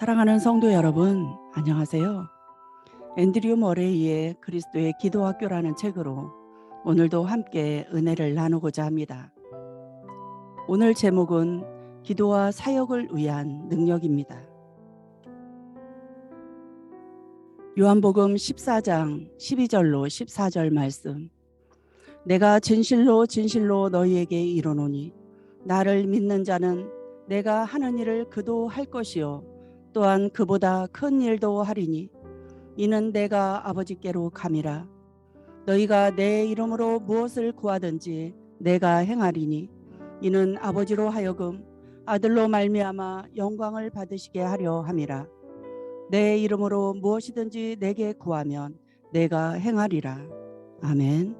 사랑하는 성도 여러분, 안녕하세요. 앤드류 머레이의 그리스도의 기도학교라는 책으로 오늘도 함께 은혜를 나누고자 합니다. 오늘 제목은 기도와 사역을 위한 능력입니다. 요한복음 14장 12절로 14절 말씀. 내가 진실로 진실로 너희에게 이르노니 나를 믿는 자는 내가 하는 일을 그도 할 것이요 또한 그보다 큰 일도 하리니 이는 내가 아버지께로 감이라. 너희가 내 이름으로 무엇을 구하든지 내가 행하리니 이는 아버지로 하여금 아들로 말미암아 영광을 받으시게 하려 함이라. 내 이름으로 무엇이든지 내게 구하면 내가 행하리라. 아멘.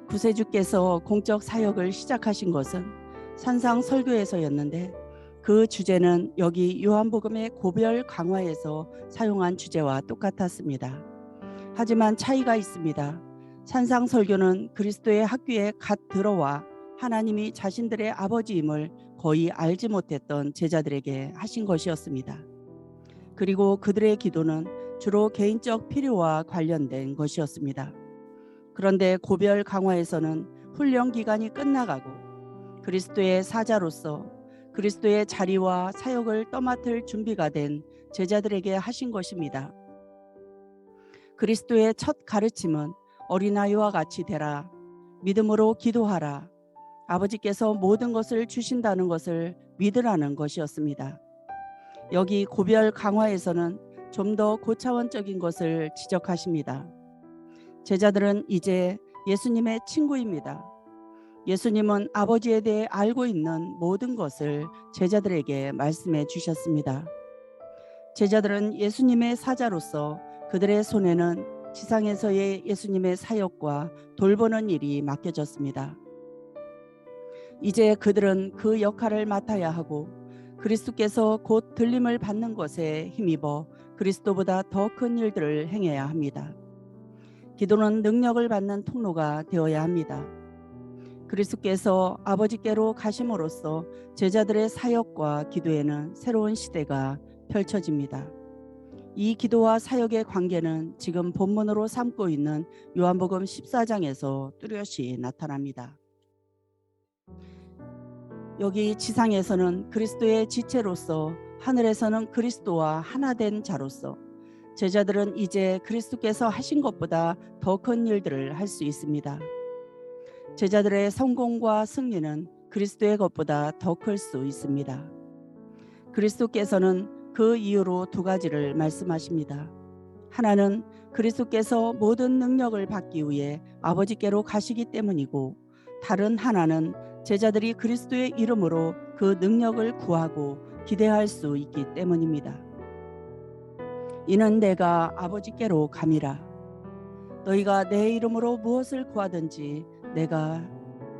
구세주께서 공적 사역을 시작하신 것은 산상 설교에서였는데 그 주제는 여기 요한복음의 고별 강화에서 사용한 주제와 똑같았습니다. 하지만 차이가 있습니다. 산상 설교는 그리스도의 학교에 갓 들어와 하나님이 자신들의 아버지임을 거의 알지 못했던 제자들에게 하신 것이었습니다. 그리고 그들의 기도는 주로 개인적 필요와 관련된 것이었습니다. 그런데 고별 강화에서는 훈련 기간이 끝나가고 그리스도의 사자로서 그리스도의 자리와 사역을 떠맡을 준비가 된 제자들에게 하신 것입니다. 그리스도의 첫 가르침은 어린아이와 같이 되라, 믿음으로 기도하라, 아버지께서 모든 것을 주신다는 것을 믿으라는 것이었습니다. 여기 고별 강화에서는 좀 더 고차원적인 것을 지적하십니다. 제자들은 이제 예수님의 친구입니다. 예수님은 아버지에 대해 알고 있는 모든 것을 제자들에게 말씀해 주셨습니다. 제자들은 예수님의 사자로서 그들의 손에는 지상에서의 예수님의 사역과 돌보는 일이 맡겨졌습니다. 이제 그들은 그 역할을 맡아야 하고 그리스도께서 곧 들림을 받는 것에 힘입어 그리스도보다 더 큰 일들을 행해야 합니다. 기도는 능력을 받는 통로가 되어야 합니다. 그리스도께서 아버지께로 가심으로써 제자들의 사역과 기도에는 새로운 시대가 펼쳐집니다. 이 기도와 사역의 관계는 지금 본문으로 삼고 있는 요한복음 14장에서 뚜렷이 나타납니다. 여기 지상에서는 그리스도의 지체로서, 하늘에서는 그리스도와 하나 된 자로서 제자들은 이제 그리스도께서 하신 것보다 더 큰 일들을 할 수 있습니다. 제자들의 성공과 승리는 그리스도의 것보다 더 클 수 있습니다. 그리스도께서는 그 이유로 두 가지를 말씀하십니다. 하나는 그리스도께서 모든 능력을 받기 위해 아버지께로 가시기 때문이고, 다른 하나는 제자들이 그리스도의 이름으로 그 능력을 구하고 기대할 수 있기 때문입니다. 이는 내가 아버지께로 감이라. 너희가 내 이름으로 무엇을 구하든지 내가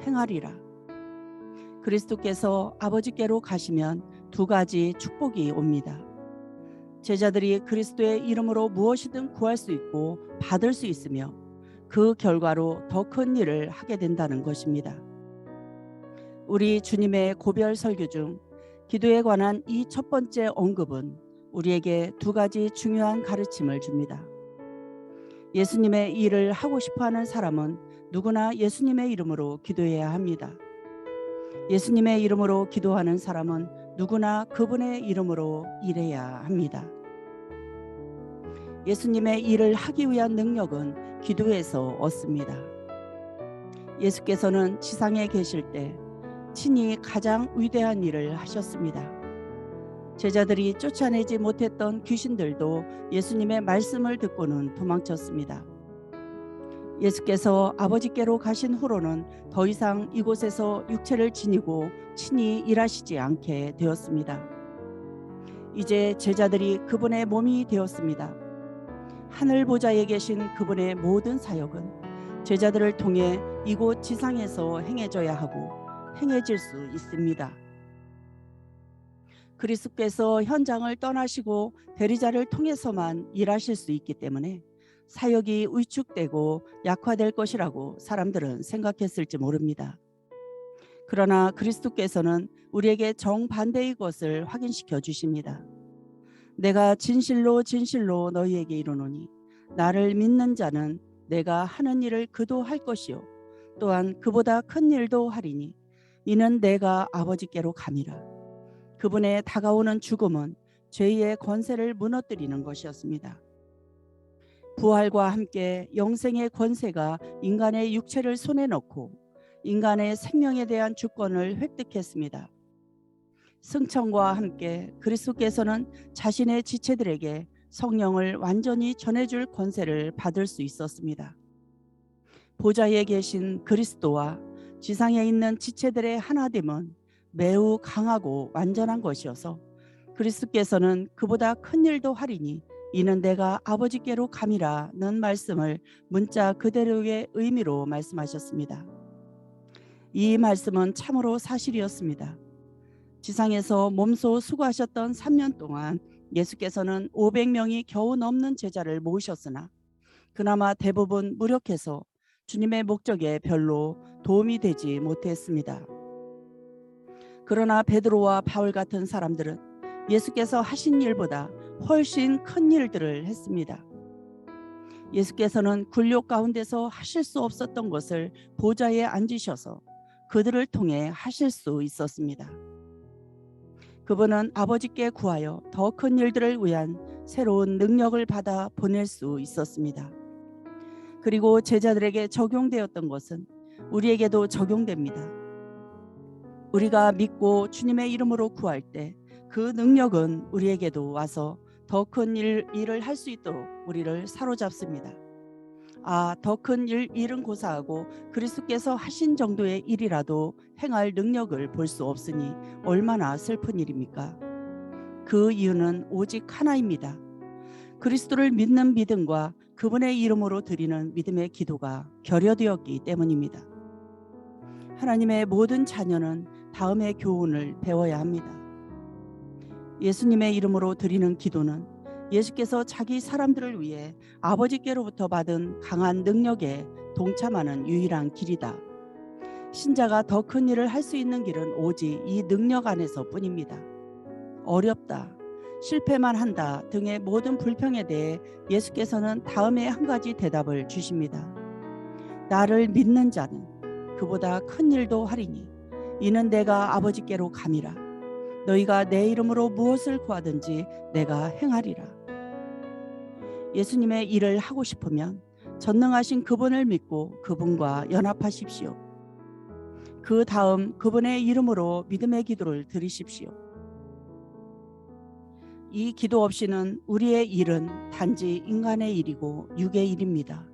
행하리라. 그리스도께서 아버지께로 가시면 두 가지 축복이 옵니다. 제자들이 그리스도의 이름으로 무엇이든 구할 수 있고 받을 수 있으며 그 결과로 더 큰 일을 하게 된다는 것입니다. 우리 주님의 고별 설교 중 기도에 관한 이 첫 번째 언급은 우리에게 두 가지 중요한 가르침을 줍니다. 예수님의 일을 하고 싶어하는 사람은 누구나 예수님의 이름으로 기도해야 합니다. 예수님의 이름으로 기도하는 사람은 누구나 그분의 이름으로 일해야 합니다. 예수님의 일을 하기 위한 능력은 기도에서 얻습니다. 예수께서는 지상에 계실 때 친히 가장 위대한 일을 하셨습니다. 제자들이 쫓아내지 못했던 귀신들도 예수님의 말씀을 듣고는 도망쳤습니다. 예수께서 아버지께로 가신 후로는 더 이상 이곳에서 육체를 지니고 친히 일하시지 않게 되었습니다. 이제 제자들이 그분의 몸이 되었습니다. 하늘 보좌에 계신 그분의 모든 사역은 제자들을 통해 이곳 지상에서 행해져야 하고 행해질 수 있습니다. 그리스도께서 현장을 떠나시고 대리자를 통해서만 일하실 수 있기 때문에 사역이 위축되고 약화될 것이라고 사람들은 생각했을지 모릅니다. 그러나 그리스도께서는 우리에게 정반대의 것을 확인시켜 주십니다. 내가 진실로 진실로 너희에게 이르노니 나를 믿는 자는 내가 하는 일을 그도 할 것이요 또한 그보다 큰 일도 하리니 이는 내가 아버지께로 감이라. 그분의 다가오는 죽음은 죄의 권세를 무너뜨리는 것이었습니다. 부활과 함께 영생의 권세가 인간의 육체를 손에 넣고 인간의 생명에 대한 주권을 획득했습니다. 승천과 함께 그리스도께서는 자신의 지체들에게 성령을 완전히 전해줄 권세를 받을 수 있었습니다. 보좌에 계신 그리스도와 지상에 있는 지체들의 하나됨은 매우 강하고 완전한 것이어서 그리스도께서는 그보다 큰 일도 하리니 이는 내가 아버지께로 감이라는 말씀을 문자 그대로의 의미로 말씀하셨습니다. 이 말씀은 참으로 사실이었습니다. 지상에서 몸소 수고하셨던 3년 동안 예수께서는 500명이 겨우 넘는 제자를 모으셨으나 그나마 대부분 무력해서 주님의 목적에 별로 도움이 되지 못했습니다. 그러나 베드로와 바울 같은 사람들은 예수께서 하신 일보다 훨씬 큰 일들을 했습니다. 예수께서는 굴욕 가운데서 하실 수 없었던 것을 보좌에 앉으셔서 그들을 통해 하실 수 있었습니다. 그분은 아버지께 구하여 더 큰 일들을 위한 새로운 능력을 받아 보낼 수 있었습니다. 그리고 제자들에게 적용되었던 것은 우리에게도 적용됩니다. 우리가 믿고 주님의 이름으로 구할 때 그 능력은 우리에게도 와서 더 큰 일을 할 수 있도록 우리를 사로잡습니다. 더 큰 일은 고사하고 그리스도께서 하신 정도의 일이라도 행할 능력을 볼 수 없으니 얼마나 슬픈 일입니까? 그 이유는 오직 하나입니다. 그리스도를 믿는 믿음과 그분의 이름으로 드리는 믿음의 기도가 결여되었기 때문입니다. 하나님의 모든 자녀는 다음의 교훈을 배워야 합니다. 예수님의 이름으로 드리는 기도는 예수께서 자기 사람들을 위해 아버지께로부터 받은 강한 능력에 동참하는 유일한 길이다. 신자가 더 큰 일을 할 수 있는 길은 오직 이 능력 안에서 뿐입니다. 어렵다, 실패만 한다 등의 모든 불평에 대해 예수께서는 다음에 한 가지 대답을 주십니다. 나를 믿는 자는 그보다 큰 일도 하리니 이는 내가 아버지께로 감이라. 너희가 내 이름으로 무엇을 구하든지 내가 행하리라. 예수님의 일을 하고 싶으면 전능하신 그분을 믿고 그분과 연합하십시오. 그 다음 그분의 이름으로 믿음의 기도를 드리십시오. 이 기도 없이는 우리의 일은 단지 인간의 일이고 육의 일입니다.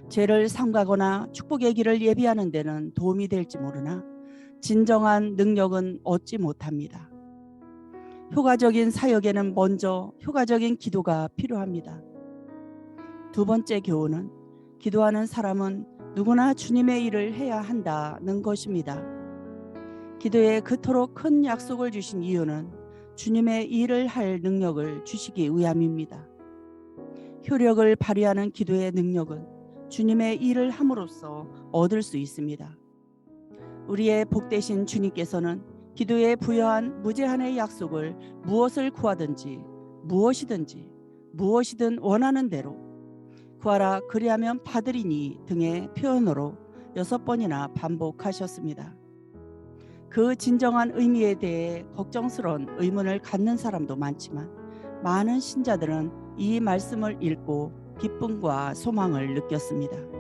죄를 삼가거나 축복의 길을 예비하는 데는 도움이 될지 모르나 진정한 능력은 얻지 못합니다. 효과적인 사역에는 먼저 효과적인 기도가 필요합니다. 두 번째 교훈은 기도하는 사람은 누구나 주님의 일을 해야 한다는 것입니다. 기도에 그토록 큰 약속을 주신 이유는 주님의 일을 할 능력을 주시기 위함입니다. 효력을 발휘하는 기도의 능력은 주님의 일을 함으로써 얻을 수 있습니다. 우리의 복되신 주님께서는 기도에 부여한 무제한의 약속을 무엇을 구하든지 무엇이든 원하는 대로 구하라 그리하면 받으리니 등의 표현으로 6번이나 반복하셨습니다. 그 진정한 의미에 대해 걱정스러운 의문을 갖는 사람도 많지만 많은 신자들은 이 말씀을 읽고 기쁨과 소망을 느꼈습니다.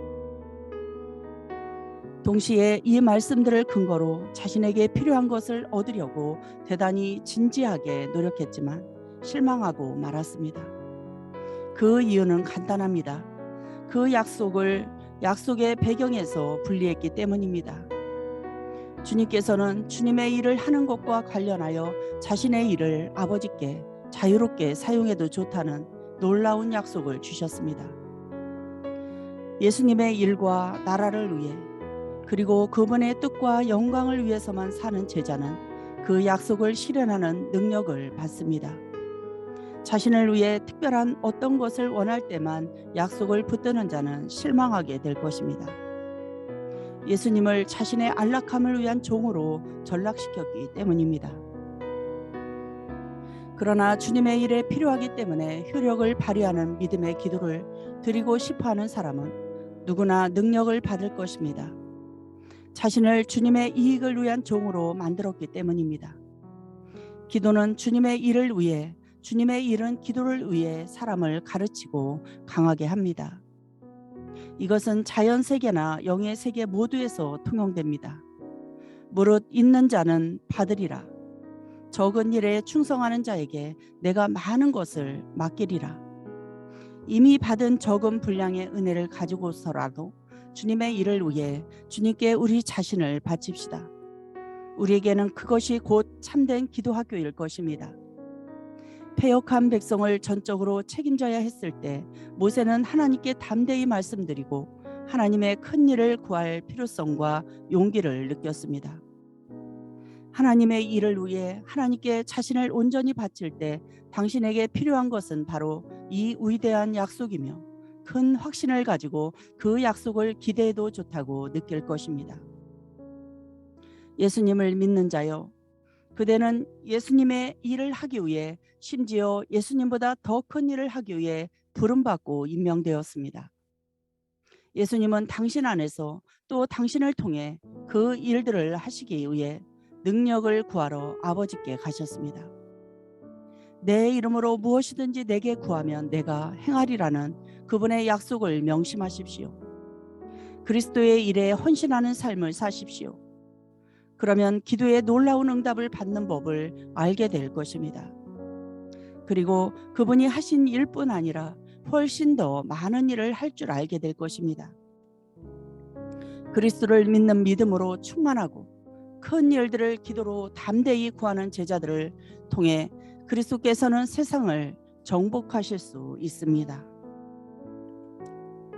동시에 이 말씀들을 근거로 자신에게 필요한 것을 얻으려고 대단히 진지하게 노력했지만 실망하고 말았습니다. 그 이유는 간단합니다. 그 약속의 배경에서 분리했기 때문입니다. 주님께서는 주님의 일을 하는 것과 관련하여 자신의 일을 아버지께 자유롭게 사용해도 좋다는 놀라운 약속을 주셨습니다. 예수님의 일과 나라를 위해 그리고 그분의 뜻과 영광을 위해서만 사는 제자는 그 약속을 실현하는 능력을 받습니다. 자신을 위해 특별한 어떤 것을 원할 때만 약속을 붙드는 자는 실망하게 될 것입니다. 예수님을 자신의 안락함을 위한 종으로 전락시켰기 때문입니다. 그러나 주님의 일에 필요하기 때문에 효력을 발휘하는 믿음의 기도를 드리고 싶어하는 사람은 누구나 능력을 받을 것입니다. 자신을 주님의 이익을 위한 종으로 만들었기 때문입니다. 기도는 주님의 일을 위해, 주님의 일은 기도를 위해 사람을 가르치고 강하게 합니다. 이것은 자연 세계나 영의 세계 모두에서 통용됩니다. 무릇 있는 자는 받으리라. 적은 일에 충성하는 자에게 내가 많은 것을 맡기리라. 이미 받은 적은 분량의 은혜를 가지고서라도 주님의 일을 위해 주님께 우리 자신을 바칩시다. 우리에게는 그것이 곧 참된 기도 학교일 것입니다. 패역한 백성을 전적으로 책임져야 했을 때 모세는 하나님께 담대히 말씀드리고 하나님의 큰 일을 구할 필요성과 용기를 느꼈습니다. 하나님의 일을 위해 하나님께 자신을 온전히 바칠 때 당신에게 필요한 것은 바로 이 위대한 약속이며 큰 확신을 가지고 그 약속을 기대해도 좋다고 느낄 것입니다. 예수님을 믿는 자여, 그대는 예수님의 일을 하기 위해, 심지어 예수님보다 더 큰 일을 하기 위해 부름받고 임명되었습니다. 예수님은 당신 안에서 또 당신을 통해 그 일들을 하시기 위해 능력을 구하러 아버지께 가셨습니다. 내 이름으로 무엇이든지 내게 구하면 내가 행하리라는 그분의 약속을 명심하십시오. 그리스도의 일에 헌신하는 삶을 사십시오. 그러면 기도에 놀라운 응답을 받는 법을 알게 될 것입니다. 그리고 그분이 하신 일뿐 아니라 훨씬 더 많은 일을 할 줄 알게 될 것입니다. 그리스도를 믿는 믿음으로 충만하고 큰 일들을 기도로 담대히 구하는 제자들을 통해 그리스도께서는 세상을 정복하실 수 있습니다.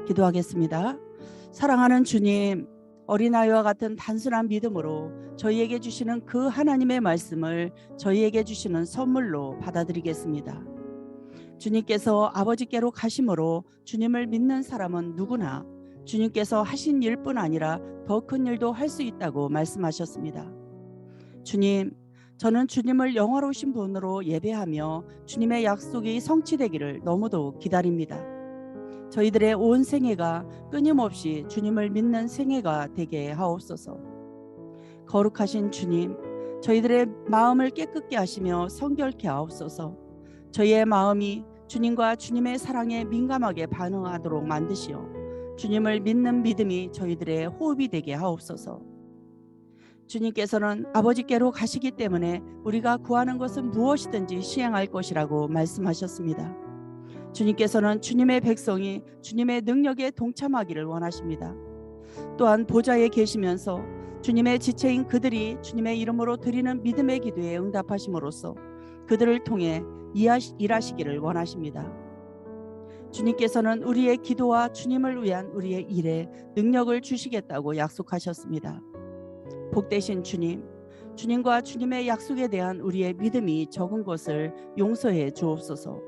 기도하겠습니다. 사랑하는 주님, 어린아이와 같은 단순한 믿음으로 저희에게 주시는 그 하나님의 말씀을 저희에게 주시는 선물로 받아들이겠습니다. 주님께서 아버지께로 가심으로 주님을 믿는 사람은 누구나 주님께서 하신 일뿐 아니라 더 큰 일도 할 수 있다고 말씀하셨습니다. 주님, 저는 주님을 영화로우신 분으로 예배하며 주님의 약속이 성취되기를 너무도 기다립니다. 저희들의 온 생애가 끊임없이 주님을 믿는 생애가 되게 하옵소서. 거룩하신 주님, 저희들의 마음을 깨끗게 하시며 성결케 하옵소서. 저희의 마음이 주님과 주님의 사랑에 민감하게 반응하도록 만드시어 주님을 믿는 믿음이 저희들의 호흡이 되게 하옵소서. 주님께서는 아버지께로 가시기 때문에 우리가 구하는 것은 무엇이든지 시행할 것이라고 말씀하셨습니다. 주님께서는 주님의 백성이 주님의 능력에 동참하기를 원하십니다. 또한 보좌에 계시면서 주님의 지체인 그들이 주님의 이름으로 드리는 믿음의 기도에 응답하심으로써 그들을 통해 일하시기를 원하십니다. 주님께서는 우리의 기도와 주님을 위한 우리의 일에 능력을 주시겠다고 약속하셨습니다. 복되신 주님, 주님과 주님의 약속에 대한 우리의 믿음이 적은 것을 용서해 주옵소서.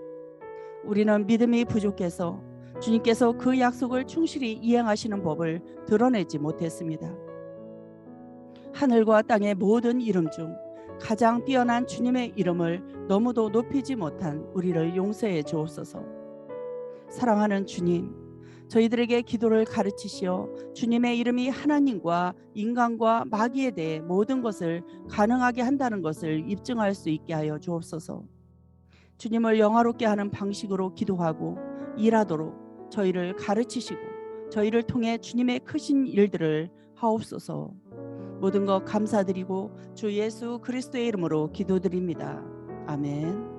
우리는 믿음이 부족해서 주님께서 그 약속을 충실히 이행하시는 법을 드러내지 못했습니다. 하늘과 땅의 모든 이름 중 가장 뛰어난 주님의 이름을 너무도 높이지 못한 우리를 용서해 주옵소서. 사랑하는 주님, 저희들에게 기도를 가르치시어 주님의 이름이 하나님과 인간과 마귀에 대해 모든 것을 가능하게 한다는 것을 입증할 수 있게 하여 주옵소서. 주님을 영화롭게 하는 방식으로 기도하고 일하도록 저희를 가르치시고 저희를 통해 주님의 크신 일들을 하옵소서. 모든 것 감사드리고 주 예수 그리스도의 이름으로 기도드립니다. 아멘.